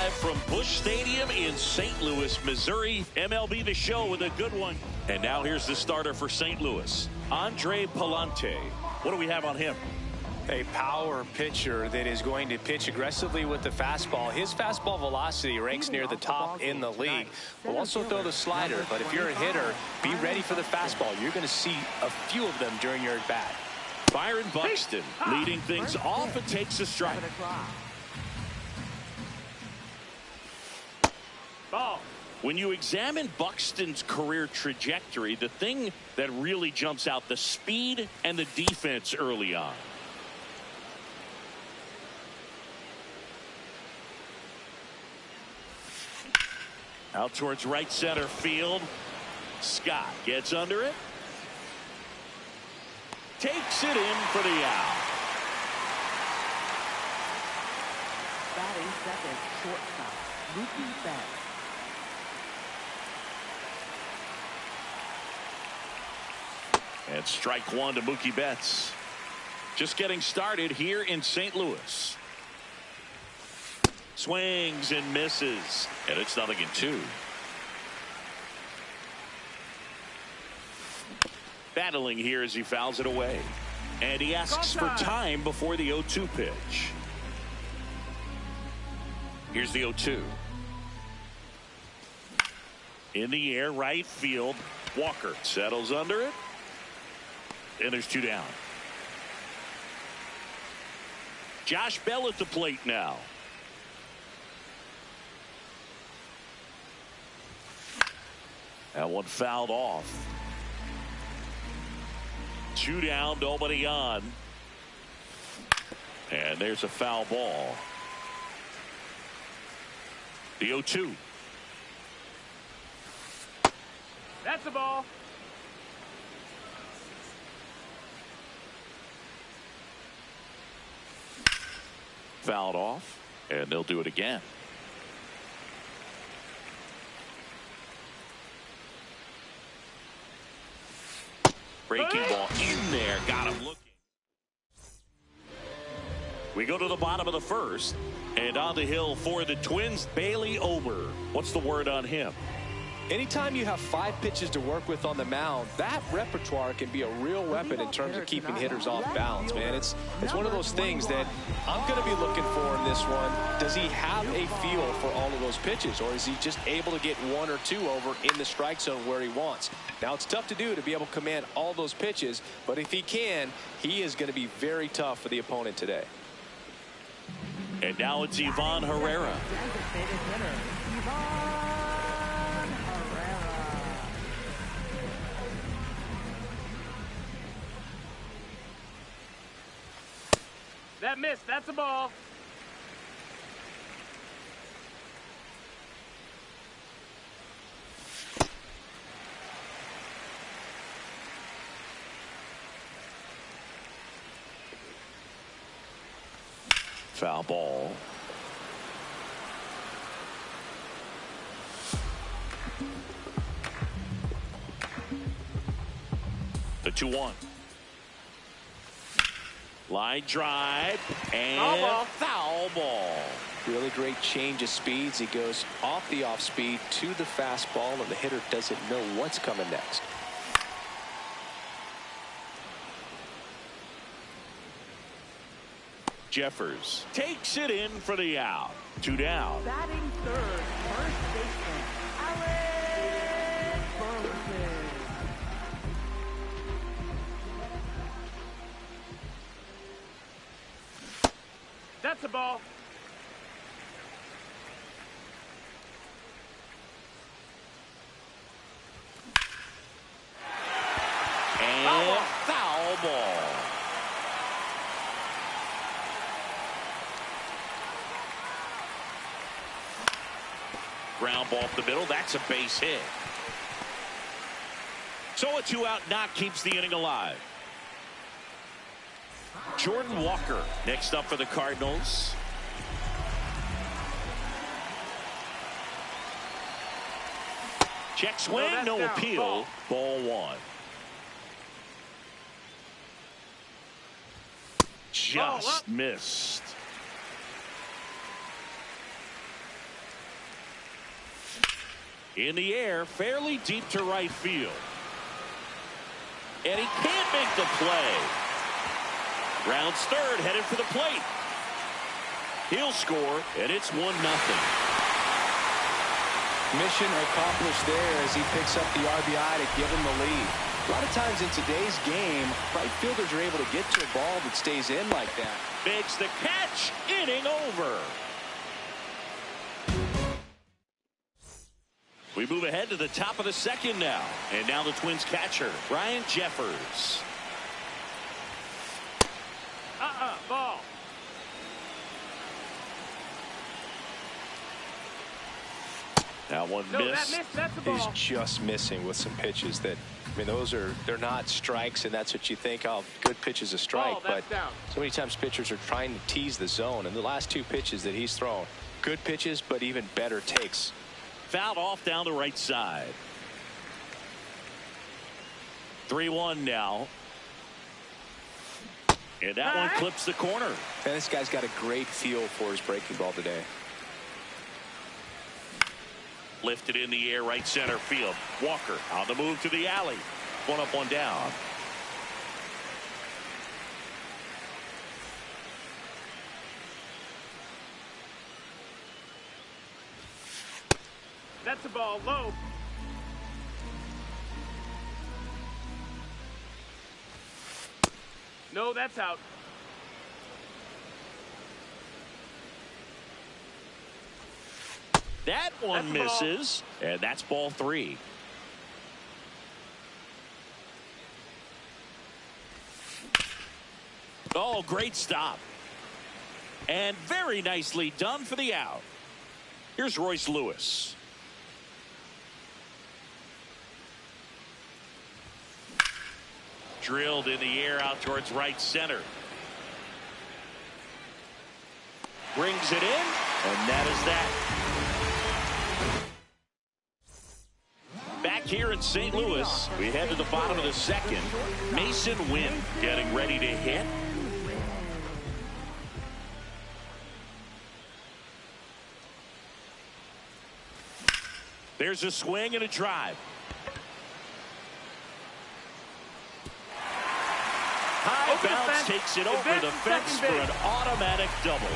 live from Busch Stadium in St. Louis, Missouri. MLB The Show with a good one. And now here's the starter for St. Louis, Andre Pallante. What do we have on him? A power pitcher that is going to pitch aggressively with the fastball. His fastball velocity ranks near the top in the league. Will also throw the slider, but if you're a hitter, be ready for the fastball. You're going to see a few of them during your at-bat. Byron Buxton leading things off and takes a strike. Ball. When you examine Buxton's career trajectory, the thing that really jumps out, the speed and the defense early on. Out towards right center field. Scott gets under it. Takes it in for the out. Batting second, shortstop, Mookie Betts. And strike one to Mookie Betts. Just getting started here in St. Louis. Swings and misses. And it's 0-2. Battling here as he fouls it away. And he asks for time before the 0-2 pitch. Here's the 0-2. In the air, right field. Walker settles under it. And there's 2 down. Josh Bell at the plate now. That one fouled off. 2 down, nobody on. And there's a foul ball. The 0-2. That's a ball. Fouled off, and they'll do it again. Breaking ball in there, got him looking. We go to the bottom of the first, and on the hill for the Twins, Bailey Ober. What's the word on him? Anytime you have 5 pitches to work with on the mound, that repertoire can be a real weapon in terms of keeping hitters off balance, man. It's one of those things that I'm going to be looking for in this one. Does he have a feel for all of those pitches, or is he just able to get 1 or 2 over in the strike zone where he wants? Now, it's tough to do to be able to command all those pitches, but if he can, he is going to be very tough for the opponent today. And now it's Ivan Herrera. That missed. That's a ball. Foul ball. The 2-1. Line drive and foul ball. Really great change of speeds. He goes off the off speed to the fastball, and the hitter doesn't know what's coming next. Jeffers takes it in for the out. 2 down. Batting third, first baseman, Alex Burleson. That's a ball. And foul ball. Ground ball up the middle. That's a base hit. So a 2-out knock keeps the inning alive. Jordan Walker next up for the Cardinals. Check swing, no appeal. Ball 1. Just missed. In the air, fairly deep to right field. And he can't make the play. Rounds third, headed for the plate. He'll score, and it's 1-0. Mission accomplished there as he picks up the RBI to give him the lead. A lot of times in today's game, right fielders are able to get to a ball that stays in like that. Makes the catch, inning over. We move ahead to the top of the second now. And now the Twins catcher, Ryan Jeffers. Ball. Now one No, miss. that missed. That's a He's ball. just missing with some pitches that, I mean, they're not strikes, and that's what you think, oh, good pitch is a strike. Ball, but that's down. so many times pitchers are trying to tease the zone, and the last two pitches that he's thrown, good pitches, but even better takes. Fouled off down the right side. 3-1 now. And that one clips the corner. And this guy's got a great feel for his breaking ball today. Lifted in the air, right center field. Walker on the move to the alley. One up, one down. That's a ball. Low. No, that's out. That one That's misses, and that's ball 3. Oh, great stop. And very nicely done for the out. Here's Royce Lewis. Drilled in the air out towards right center. Brings it in, and that is that. Back here in St. Louis, we head to the bottom of the second. Mason Wynn getting ready to hit. There's a swing and a drive. High Over the bounce fence. takes it over Advance the to fence second for base. an automatic double.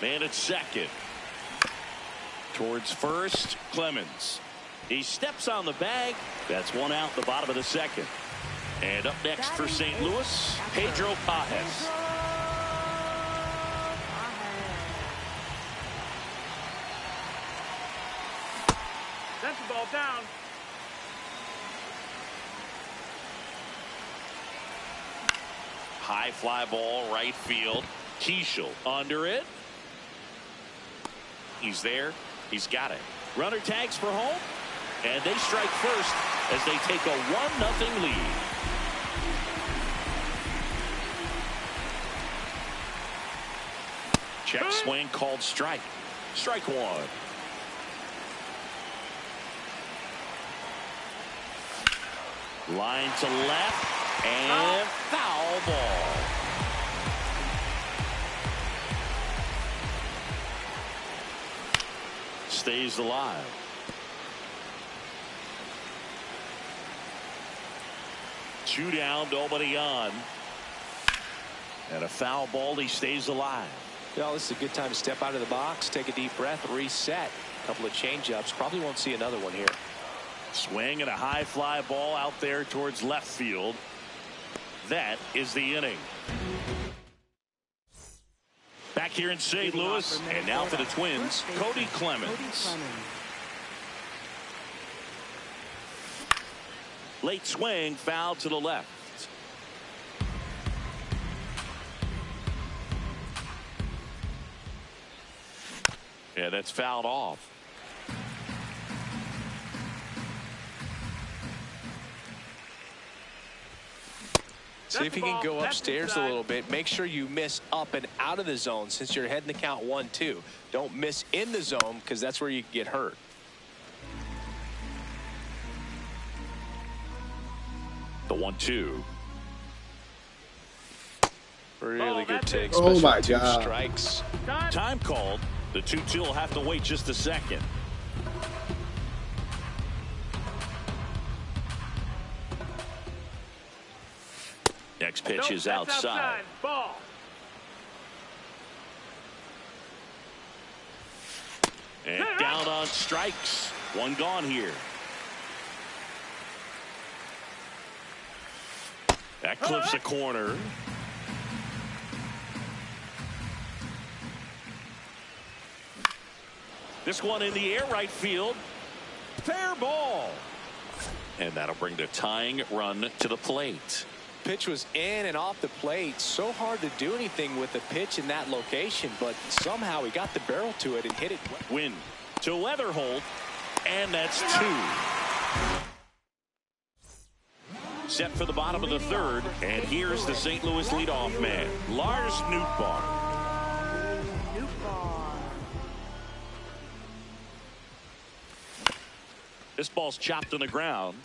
Man at second. Towards first, Clemens. He steps on the bag. That's one out the bottom of the second. And up next for St. Louis, Pedro Pages. That's the ball down. High fly ball, right field. Keishel under it. He's there. He's got it. Runner tags for home. And they strike first as they take a 1-0 lead. Check swing called strike. Strike one. Line to left and foul ball. Stays alive. Two down, nobody on. And a foul ball, he stays alive. Well, this is a good time to step out of the box, take a deep breath, reset. A couple of change-ups. Probably won't see another one here. Swing and a high fly ball out there towards left field. That is the inning. Back here in St. Louis, and now for the Twins, Cody Clemens. Late swing, foul to the left. Yeah, that's fouled off. See if you can go upstairs a little bit. Make sure you miss up and out of the zone since you're heading the count 1-2. Don't miss in the zone because that's where you can get hurt. The 1-2. Really good take, Oh especially my with 2 God. strikes. Time called. The 2-2 will have to wait just a second. Next pitch Nope, is that's outside. Ball. And down on strikes. 1 gone here. That clips a corner. This one in the air right field. Fair ball. And that'll bring the tying run to the plate. Pitch was in and off the plate. So hard to do anything with the pitch in that location, but somehow he got the barrel to it and hit it. Win to Leatherholt, and that's 2. Set for the bottom of the 3rd, and here's the St. Louis leadoff man, Lars Nootbaar. This ball's chopped on the ground.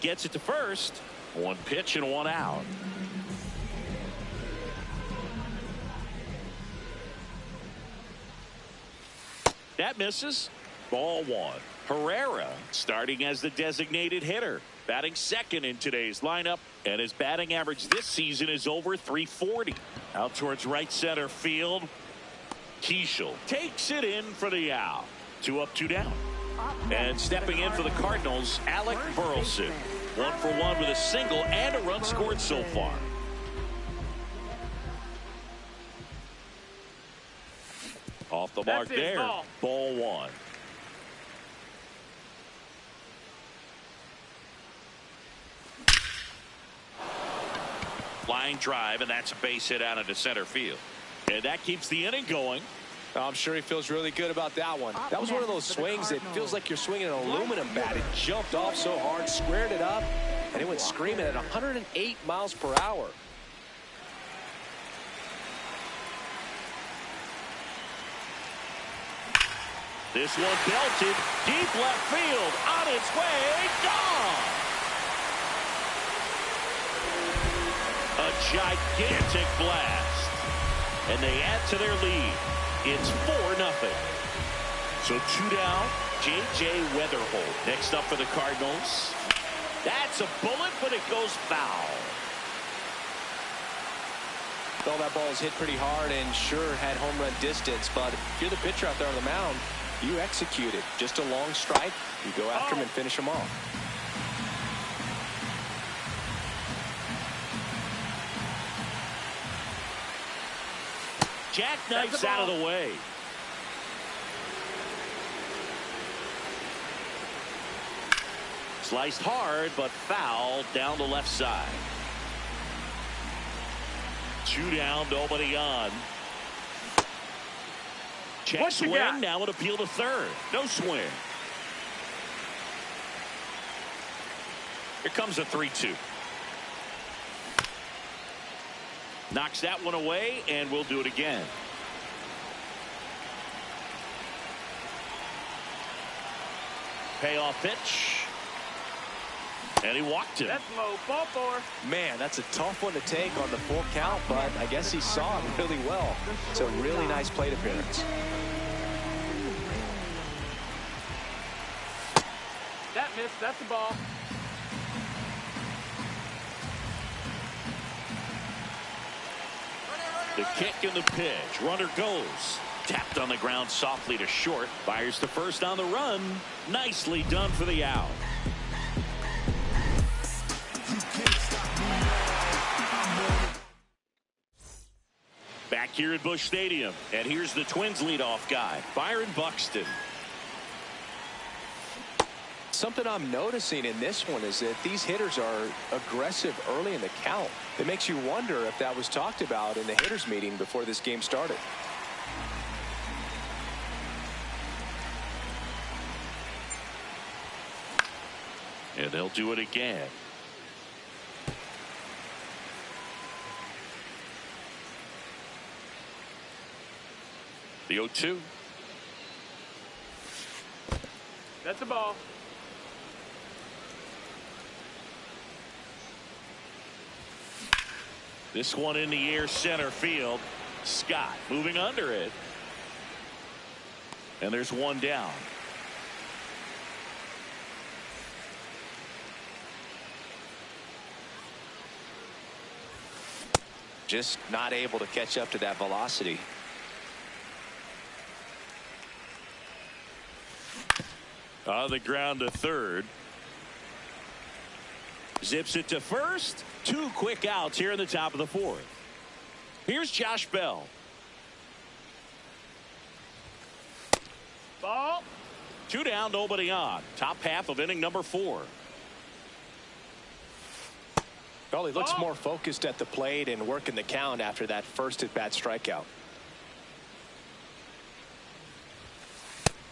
Gets it to first. 1 pitch and 1 out. That misses. Ball 1. Herrera starting as the designated hitter. Batting second in today's lineup. And his batting average this season is over .340. Out towards right center field. Keishel takes it in for the out. 2 up, 2 down. And stepping in for the Cardinals, Alec Burleson. 1 for 1 with a single and a run scored so far. Off the mark there. Ball 1. Line drive, and that's a base hit out into center field. And that keeps the inning going. I'm sure he feels really good about that one. That was one of those swings that feels like you're swinging an aluminum bat. It jumped off so hard, squared it up, and it went screaming at 108 miles per hour. This one belted deep left field, on its way, gone. A gigantic blast, and they add to their lead. It's 4-0. So 2 down. J.J. Weatherholt next up for the Cardinals. That's a bullet, but it goes foul. Well, that ball was hit pretty hard and sure had home run distance, but if you're the pitcher out there on the mound, you execute it. Just a long strike. You go after him and finish him off. Jackknifes out of the way. Sliced hard, but foul down the left side. 2 down, nobody on. Check swing, now an appeal to third. No swing. Here comes a 3-2. Knocks that one away, and we'll do it again. Payoff pitch. And he walked it. That's low. Ball 4. Man, that's a tough one to take on the full count, but I guess he saw it really well. It's a really nice plate appearance. That missed. That's the ball. The kick and the pitch. Runner goes. Tapped on the ground softly to short. Fires to first on the run. Nicely done for the out. Back here at Busch Stadium. And here's the Twins leadoff guy, Byron Buxton. Something I'm noticing in this one is that these hitters are aggressive early in the count. It makes you wonder if that was talked about in the hitters meeting before this game started. And they'll do it again. The 0-2. That's the ball. This one in the air center field. Scott moving under it. And there's one down. Just not able to catch up to that velocity. On the ground to third. Zips it to first. 2 quick outs here in the top of the 4th. Here's Josh Bell. Ball. 2 down, nobody on. Top half of inning number 4. Well, he looks more focused at the plate and working the count after that first at-bat strikeout.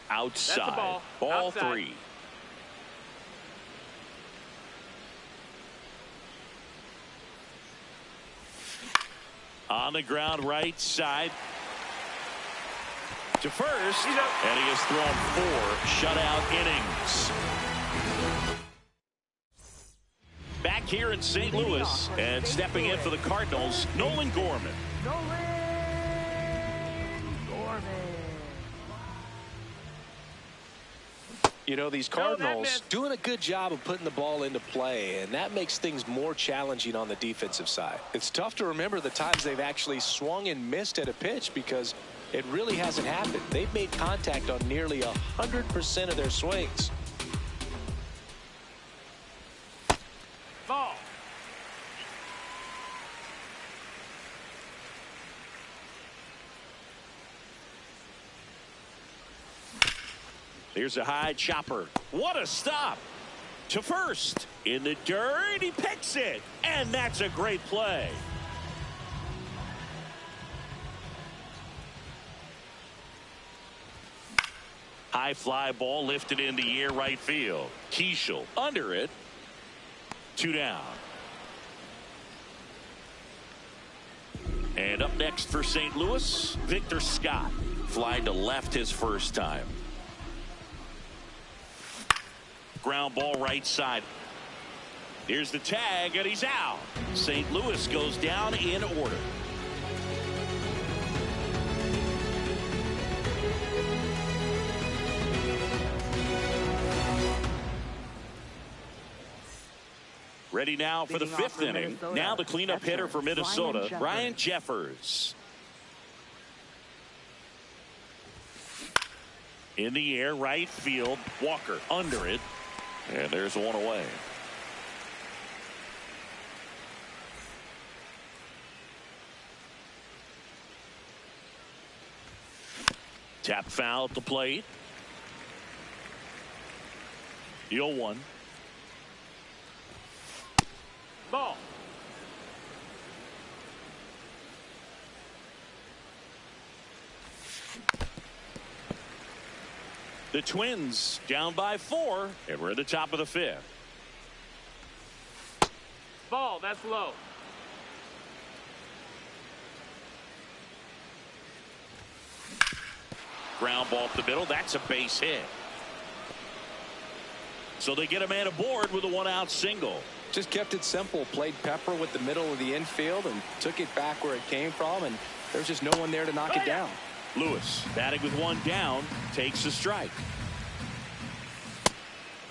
Outside. Ball Outside. 3. On the ground right side. To first. And he has thrown 4 shutout innings. Back here in St. Louis and stepping in for the Cardinals, Nolan Gorman. You know, these Cardinals doing a good job of putting the ball into play, and that makes things more challenging on the defensive side. It's tough to remember the times they've actually swung and missed at a pitch because it really hasn't happened. They've made contact on nearly 100% of their swings. Ball. Here's a high chopper. What a stop. To first. In the dirt. He picks it. And that's a great play. High fly ball lifted in the air right field. Keishel under it. 2 down. And up next for St. Louis, Victor Scott. Flying to left his first time. Ground ball right side. Here's the tag, and he's out. St. Louis goes down in order. Ready now for the 5th inning. Now the cleanup hitter for Minnesota, Ryan Jeffers. In the air, right field. Walker under it. And there's one away. Tap foul at the plate. 0-1. Ball. The Twins down by 4, and we're at the top of the 5th. Ball. That's low. Ground ball up the middle. That's a base hit. So they get a man aboard with a 1-out single. Just kept it simple. Played pepper with the middle of the infield and took it back where it came from, and there's just no one there to knock it down. Lewis batting with 1 down, takes a strike.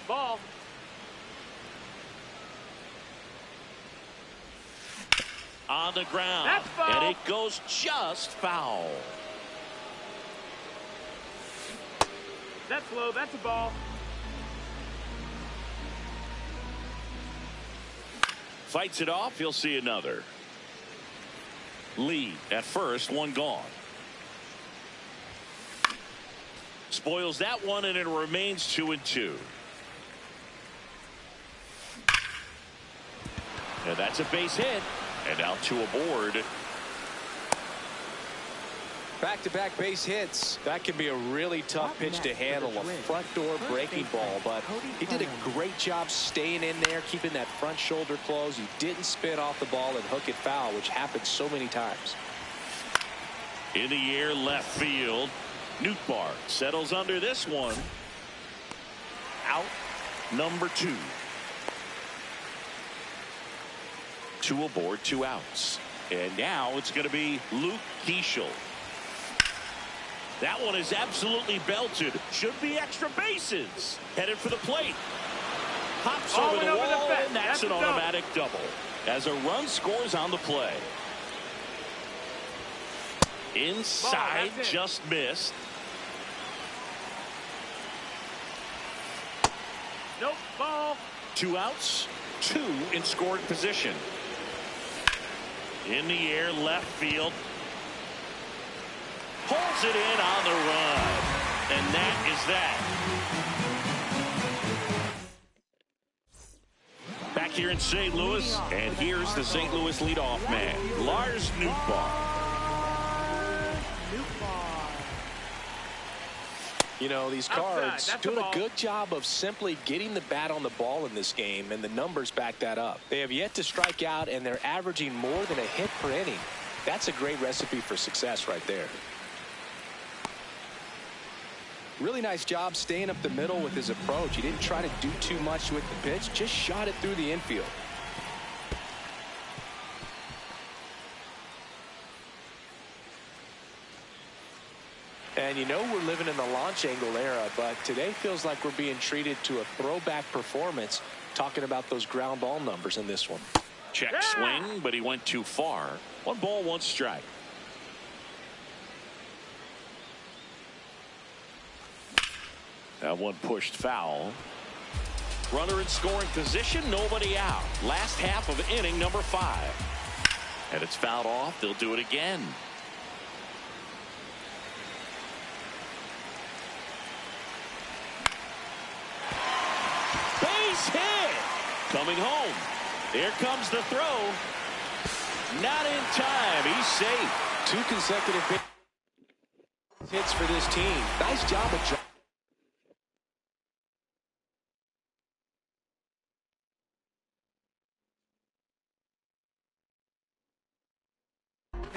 Ball. On the ground. That's foul. And it goes just foul. That's low. That's a ball. Fights it off. He'll see another. Lee at first, 1 gone. Spoils that one, and it remains 2-2. And that's a base hit. And now 2 aboard. Back-to-back base hits. That can be a really tough pitch to handle, a front door breaking ball, but he did a great job staying in there, keeping that front shoulder closed. He didn't spin off the ball and hook it foul, which happens so many times. In the air, left field. Nootbaar settles under this one. Out number 2. 2 aboard, 2 outs. And now it's going to be Luke Keeschel. That one is absolutely belted. Should be extra bases. Headed for the plate. Hops over the wall, and that's an automatic double. As a run scores on the play. Inside, just missed. Nope, ball. 2 outs, 2 in scoring position. In the air, left field. Pulls it in on the run. And that is that. Back here in St. Louis, and here's the St. Louis leadoff man, Lars Nootbaar. You know, these Cards doing a good job of simply getting the bat on the ball in this game, and the numbers back that up. They have yet to strike out, and they're averaging more than a hit per inning. That's a great recipe for success right there. Really nice job staying up the middle with his approach. He didn't try to do too much with the pitch, just shot it through the infield. And you know we're living in the launch angle era, but today feels like we're being treated to a throwback performance, talking about those ground ball numbers in this one. Check swing, but he went too far. 1 ball, 1 strike. That one pushed foul. Runner in scoring position, nobody out. Last half of inning number 5. And it's fouled off. They'll do it again. Base hit. Coming home. Here comes the throw. Not in time. He's safe. 2 consecutive hits for this team. Nice job of driving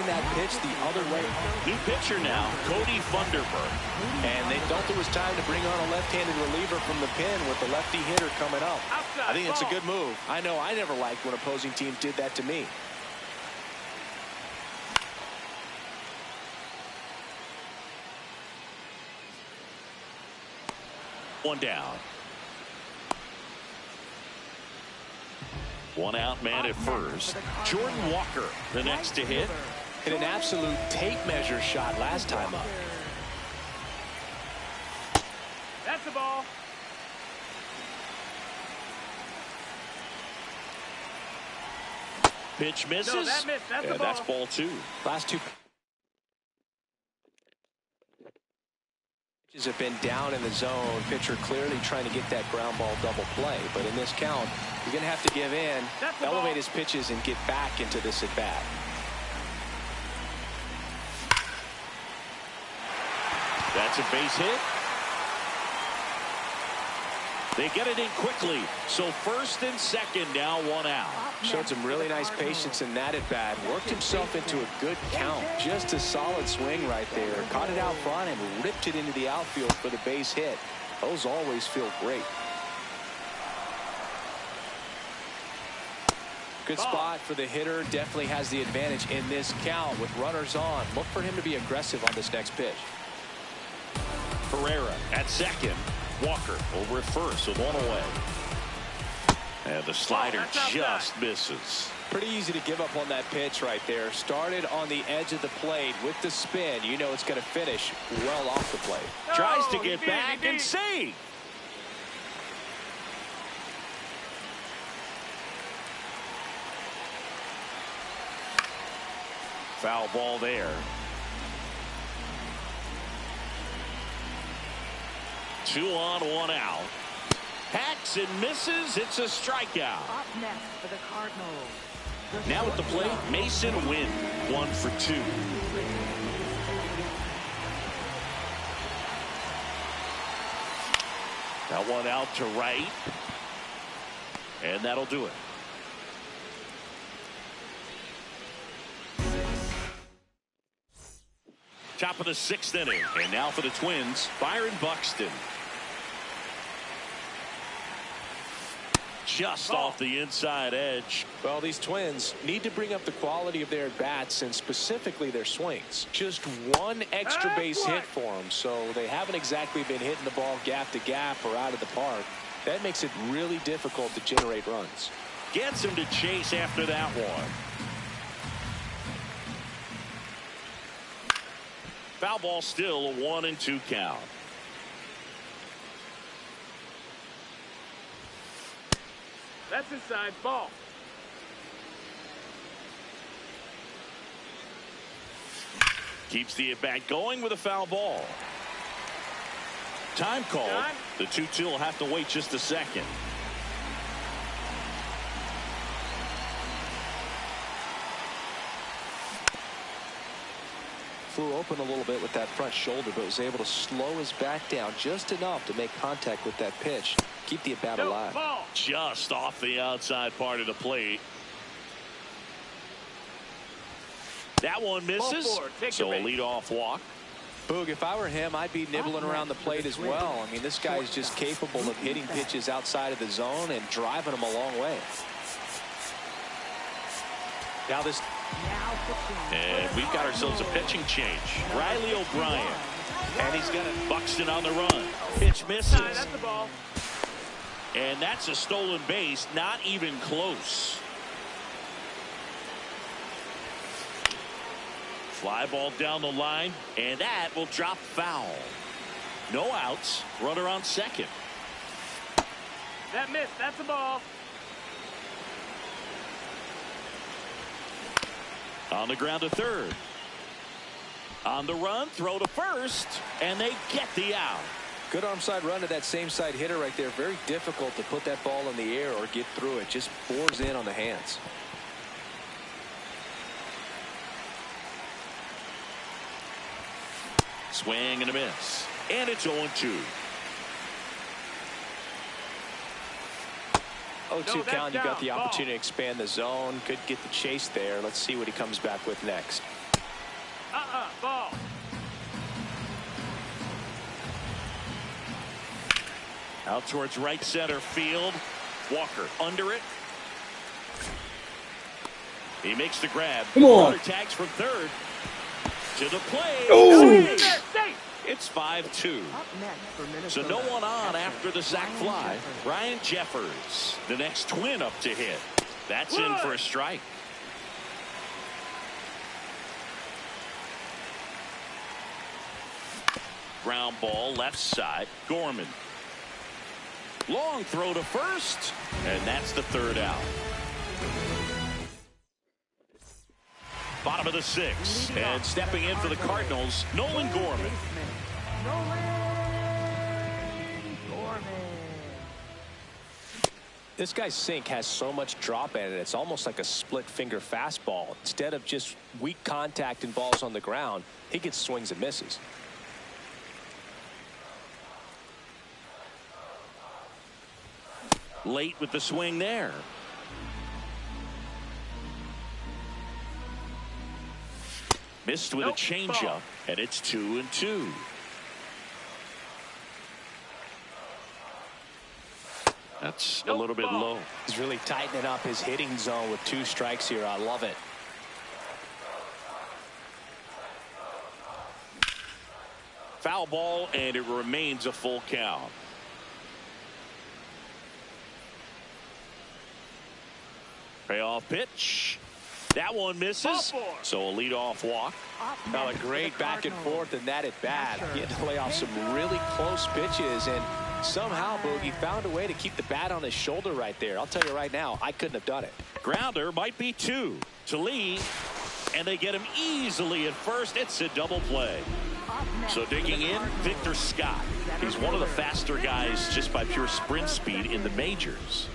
that pitch the other way. New pitcher now, Cody Funderburk. And they felt it was time to bring on a left-handed reliever from the pen with the lefty hitter coming up. I think it's a good move. I know I never liked when opposing teams did that to me. One down. 1 out man at first. Jordan Walker, the next to hit. Hit an absolute tape measure shot last time up. That's the ball. Pitch misses. No, that missed. That's the ball. That's ball 2. Last 2 pitches have been down in the zone. Pitcher clearly trying to get that ground ball double play. But in this count, he's going to have to give in, elevate his pitches, and get back into this at bat. That's a base hit. They get it in quickly. So first and second, now 1 out. Showed some really nice patience in that at bat. Worked himself into a good count. Just a solid swing right there. Caught it out front and ripped it into the outfield for the base hit. Those always feel great. Good spot for the hitter. Definitely has the advantage in this count with runners on. Look for him to be aggressive on this next pitch. Herrera at second. Walker over at first with 1 away. And the slider just misses. Pretty easy to give up on that pitch right there. Started on the edge of the plate with the spin. You know it's going to finish well off the plate. Tries to get back and save. Foul ball there. 2 on, 1 out. Hacks and misses. It's a strikeout. Up next for the Cardinals. Now at the plate, Mason Wynn, 1 for 2. That one out to right. And that'll do it. Top of the 6th inning. And now for the Twins, Byron Buxton. just off the inside edge. Well, these Twins need to bring up the quality of their at-bats and specifically their swings. Just one extra base hit for them, so they haven't exactly been hitting the ball gap to gap or out of the park. That makes it really difficult to generate runs. Gets him to chase after that one. Foul ball, still a 1-2 count. That's inside ball. Keeps the at-bat going with a foul ball. Time called. The 2-2 will have to wait just a second. Flew open a little bit with that front shoulder, but was able to slow his bat down just enough to make contact with that pitch. Keep the at-bat alive. Ball. Just off the outside part of the plate. That one misses. So a leadoff walk. Boog, if I were him, I'd be nibbling around the plate as well. I mean, this guy is just capable of hitting pitches outside of the zone and driving them a long way. Now this. And we've got ourselves a pitching change. Riley O'Brien. And he's got it. Buxton on the run. Pitch misses. That's the ball. And that's a stolen base. Not even close. Fly ball down the line. And that will drop foul. No outs. Runner on second. That missed. That's the ball. On the ground to third. On the run, throw to first, and they get the out. Good arm side run to that same side hitter right there. Very difficult to put that ball in the air or get through it. Just bores in on the hands. Swing and a miss. And it's 0-2. 0-2 count. You got the opportunity to expand the zone. Could get the chase there. Let's see what he comes back with next. Ball. Out towards right center field. Walker under it. He makes the grab. Come on. Runner tags from third. To the plate. Oh. Safe. It's 5-2. So no one on after the sac fly. Ryan Jeffers, the next Twin up to hit. That's in for a strike. Ground ball left side. Gorman. Long throw to first. And that's the third out. Bottom of the sixth. And stepping in for the Cardinals, Nolan Gorman. This guy's sink has so much drop in it. It's almost like a split finger fastball. Instead of just weak contact and balls on the ground, he gets swings and misses. Late with the swing there. Missed with a changeup, and it's 2-2. That's a little bit low. He's really tightening up his hitting zone with 2 strikes here. I love it. Foul ball, and it remains a full count. Payoff pitch. That one misses. So a leadoff walk. Now a great back and forth in that at bat. He had to lay off some really close pitches, and somehow Boogie found a way to keep the bat on his shoulder right there. I'll tell you right now, I couldn't have done it. Grounder might be 2 to Lee, and they get him easily at first. It's a double play. So digging in, Victor Scott. He's one of the faster guys just by pure sprint speed in the majors.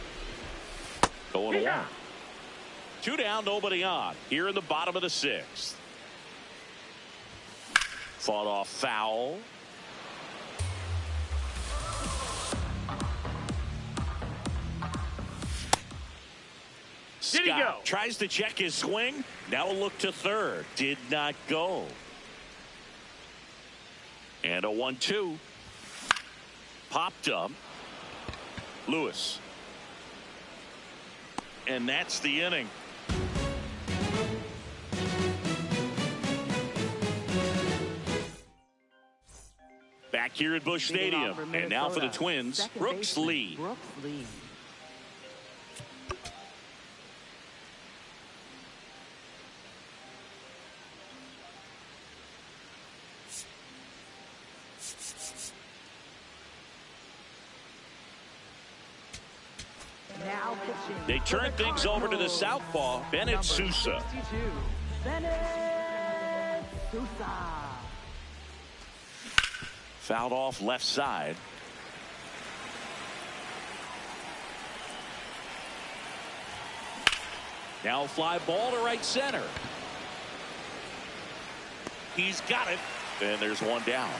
Going 1. 2 down, nobody on. Here in the bottom of the 6th. Fought off foul. Did he go? Tries to check his swing. Now a look to third. Did not go. And a 1-2. Popped up. Lewis. and that's the inning. Back here at Busch Stadium, and now for the Twins, Brooks Lee. They turn things over to the southpaw, Bennett Sousa. Bennett Sousa. Fouled off left side. Now fly ball to right center. He's got it. And there's one down.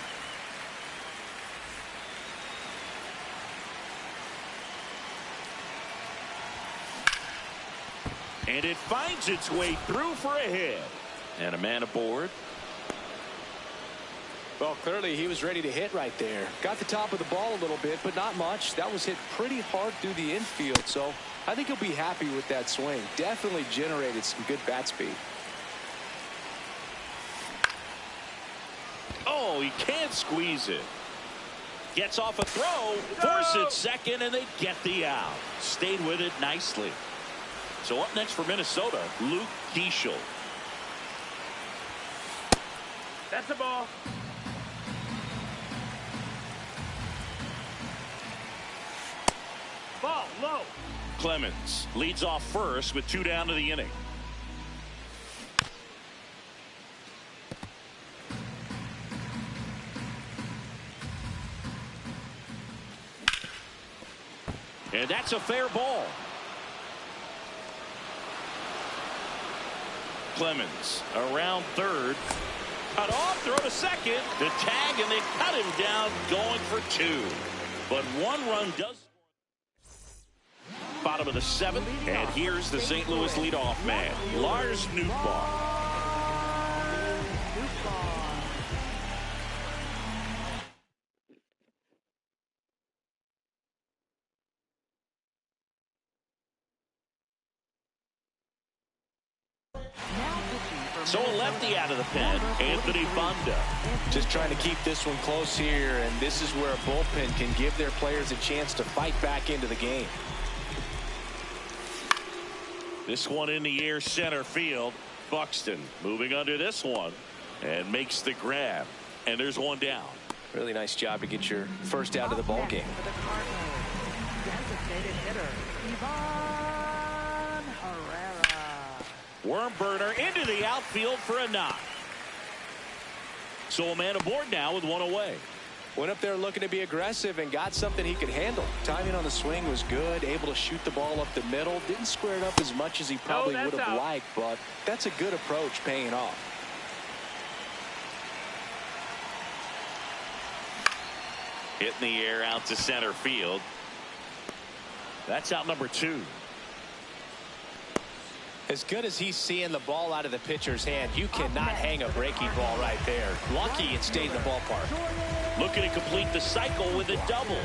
And it finds its way through for a hit. And a man aboard. Well, clearly he was ready to hit right there. Got the top of the ball a little bit, but not much. That was hit pretty hard through the infield, so I think he'll be happy with that swing. Definitely generated some good bat speed. Oh, he can't squeeze it. Gets off a throw, force it second, and they get the out. Stayed with it nicely. So up next for Minnesota, Luke Keeschel. That's a ball. Ball low. Clemens leads off first with 2 down to the inning. And that's a fair ball. Clemens around third. Cut off, throw to second. The tag, and they cut him down going for 2. But 1 run does. Bottom of the 7th, and here's the St. Louis leadoff man, Lars Nootbaar. So a lefty out of the pen, Anthony Banda. Just trying to keep this one close here, and this is where a bullpen can give their players a chance to fight back into the game. This one in the air center field. Buxton moving under this one and makes the grab. And there's one down. Really nice job to get your first out of the ball game. For the Cardinals, designated hitter, Ivan Herrera. Worm burner into the outfield for a knock. So a man aboard now with 1 away. Went up there looking to be aggressive and got something he could handle. Timing on the swing was good, able to shoot the ball up the middle. Didn't square it up as much as he probably would have liked, but that's a good approach, paying off. Hit in the air out to center field. That's out number 2. As good as he's seeing the ball out of the pitcher's hand, you cannot hang a breaking ball right there. Lucky it stayed in the ballpark. Looking to complete the cycle with a double.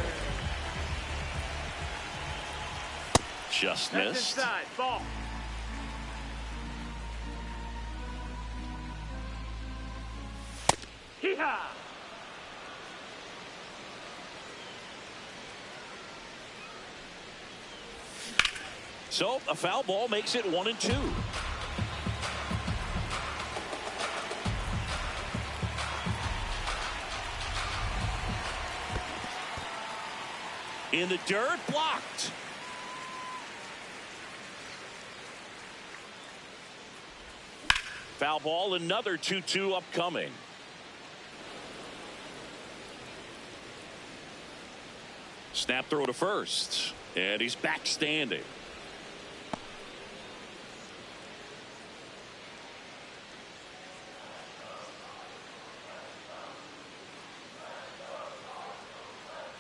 Just That's missed. inside. Ball. Hee-haw. So a foul ball makes it 1-2. In the dirt, blocked. Foul ball, another 2-2 upcoming. Snap throw to first, and he's back standing.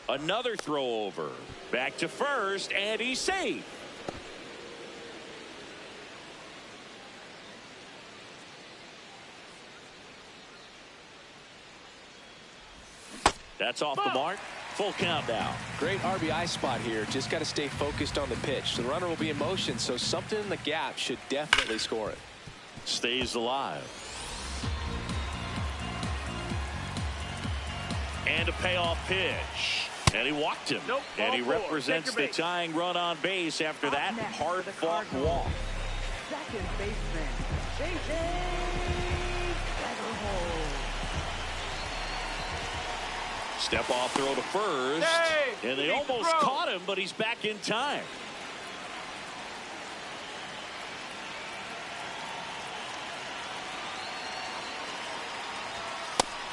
Another throw over. Back to first, and he's safe. That's off the mark. Full count now. Great RBI spot here. Just got to stay focused on the pitch. The runner will be in motion, so something in the gap should definitely score it. Stays alive. And a payoff pitch. And he walked him. Nope, and he ball four. represents the Second base. tying run on base after that next hard-fought for the walk. Second baseman, J.J. Featherhole. Step off throw to first. Hey, and they he almost throw. caught him, but he's back in time.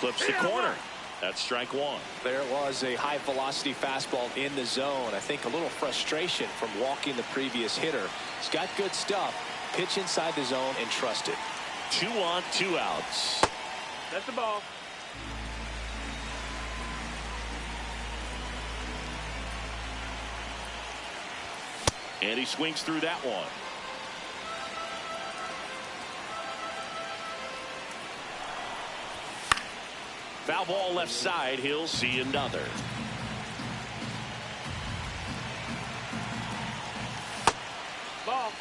Flips the corner. That's strike one. There was a high velocity fastball in the zone. I think a little frustration from walking the previous hitter. He's got good stuff. Pitch inside the zone and trust it. 2 on, 2 outs. That's the ball. And he swings through that one. Foul ball left side. He'll see another. Ball.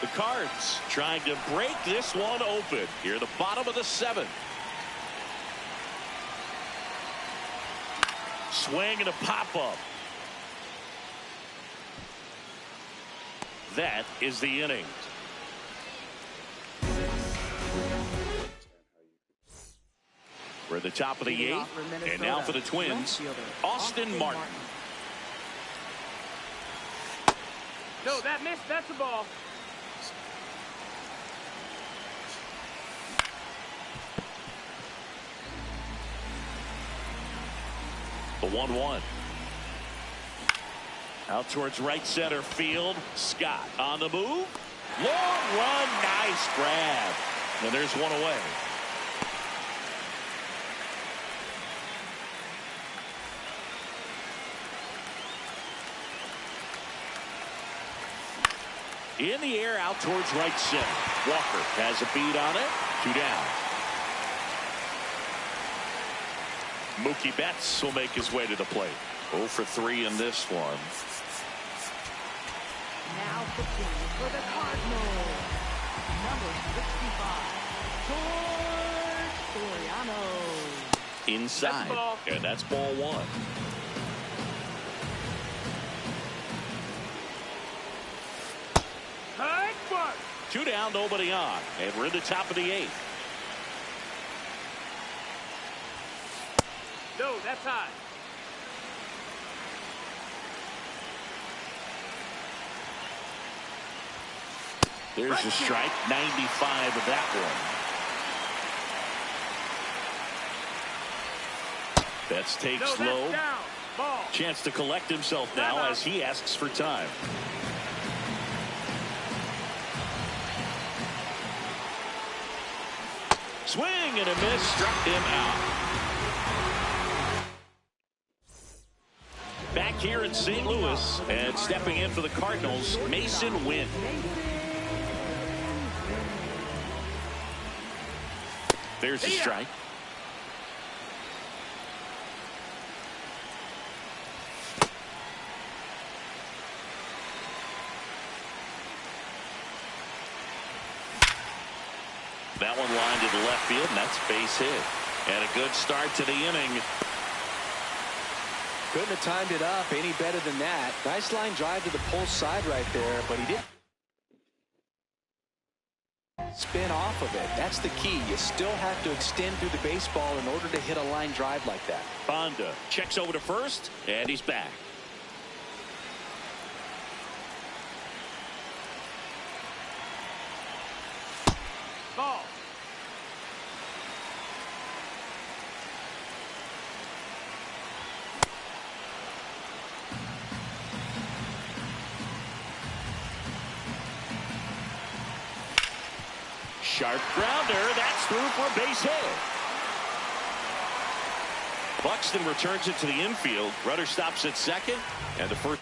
The Cards trying to break this one open here, the bottom of the 7th. Swing and a pop-up. That is the inning. We're at the top of the Leading 8th, off for and Minnesota, now for the Twins, left fielder, Austin Martin. No, that missed. That's the ball. The 1-1. Out towards right center field. Scott on the move. Long run. Nice grab. And there's one away. In the air out towards right center. Walker has a beat on it. 2 down. Mookie Betts will make his way to the plate. 0 for 3 in this one. Now pitching for the Cardinals, number 65, George Soriano. Inside. That's the ball. And that's ball 1. High mark. 2 down, nobody on. And we're in the top of the 8th. No, that's high. There's a strike. 95 of that one. Betts takes No, that's low. down. Ball. Chance to collect himself now as he asks for time. Swing and a miss. Struck him out. Back here in St. Louis and stepping in for the Cardinals, Mason Wynn. There's a strike. That one lined to the left field, and that's base hit. And a good start to the inning. Couldn't have timed it up any better than that. Nice line drive to the pull side right there, but he didn't spin off of it. That's the key. You still have to extend through the baseball in order to hit a line drive like that. Bonda checks over to first, and he's back. Ball. Sharp grounder. That's through for a base hit. Buxton returns it to the infield. Rudder stops at second, and the first.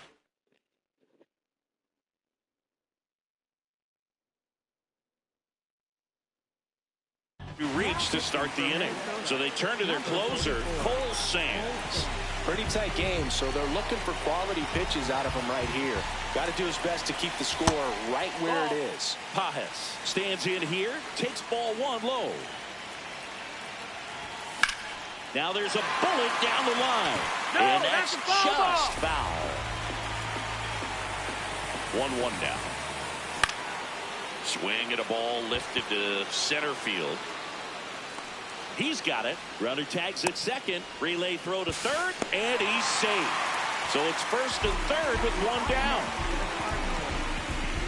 Reach to start the inning. So they turn to their closer, Cole Sands. Pretty tight game, so they're looking for quality pitches out of him right here. Got to do his best to keep the score right where it is. Pages stands in here, takes ball 1 low. Now there's a bullet down the line. And that's just foul. 1-1 now. Swing at a ball lifted to center field. He's got it. Runner tags at second. Relay throw to third. And he's safe. So it's first and third with 1 down.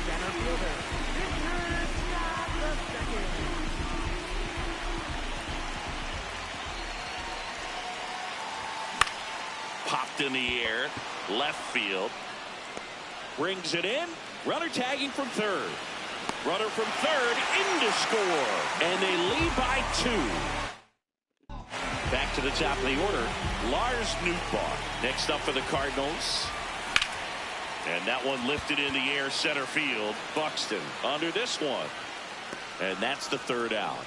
Center fielder, Richard Scott II. Popped in the air. Left field. Brings it in. Runner tagging from third. Runner from third in to score. And they lead by 2. Back to the top of the order, Lars Nootbaar. Next up for the Cardinals. And that one lifted in the air center field. Buxton under this one. And that's the 3rd out.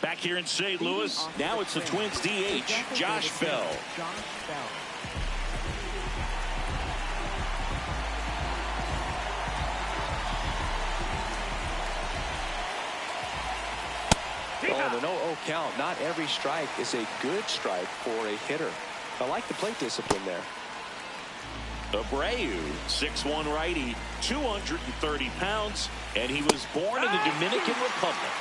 Back here in St. Louis, now it's the Twins DH, Josh Bell. Oh, the 0-0 count. Not every strike is a good strike for a hitter. I like the plate discipline there. Abreu, 6'1" righty, 230 pounds, and he was born in the Dominican Republic.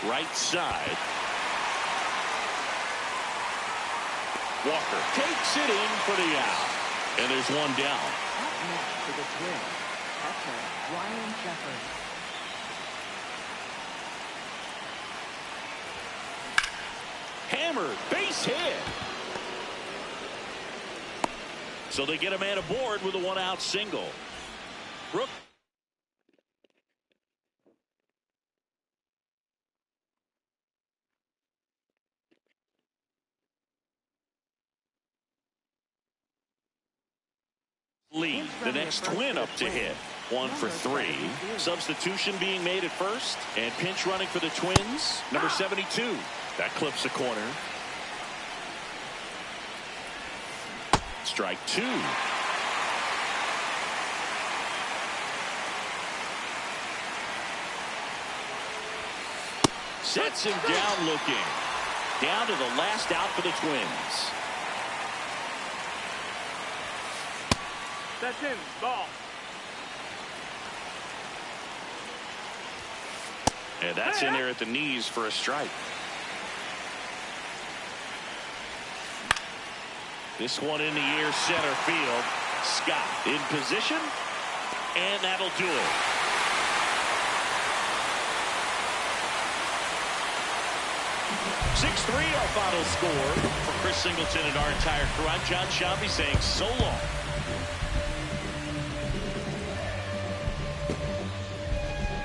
Right side. Walker takes it in for the out. And there's 1 down. Up next to the Twins, catcher Ryan Shepherd. Hammered, base hit. So they get a man aboard with a 1-out single. Brooke. Lee, the next Twin up to hit. 1 for 3. Substitution being made at first. And pinch running for the Twins. Number 72. That clips the corner. Strike 2. Sets him down looking. Down to the last out for the Twins. That's in. Ball. And that's in there at the knees for a strike. This one in the air center field. Scott in position. And that'll do it. (6-3) our final score. For Chris Singleton and our entire crew, I'm John Sciambi saying so long.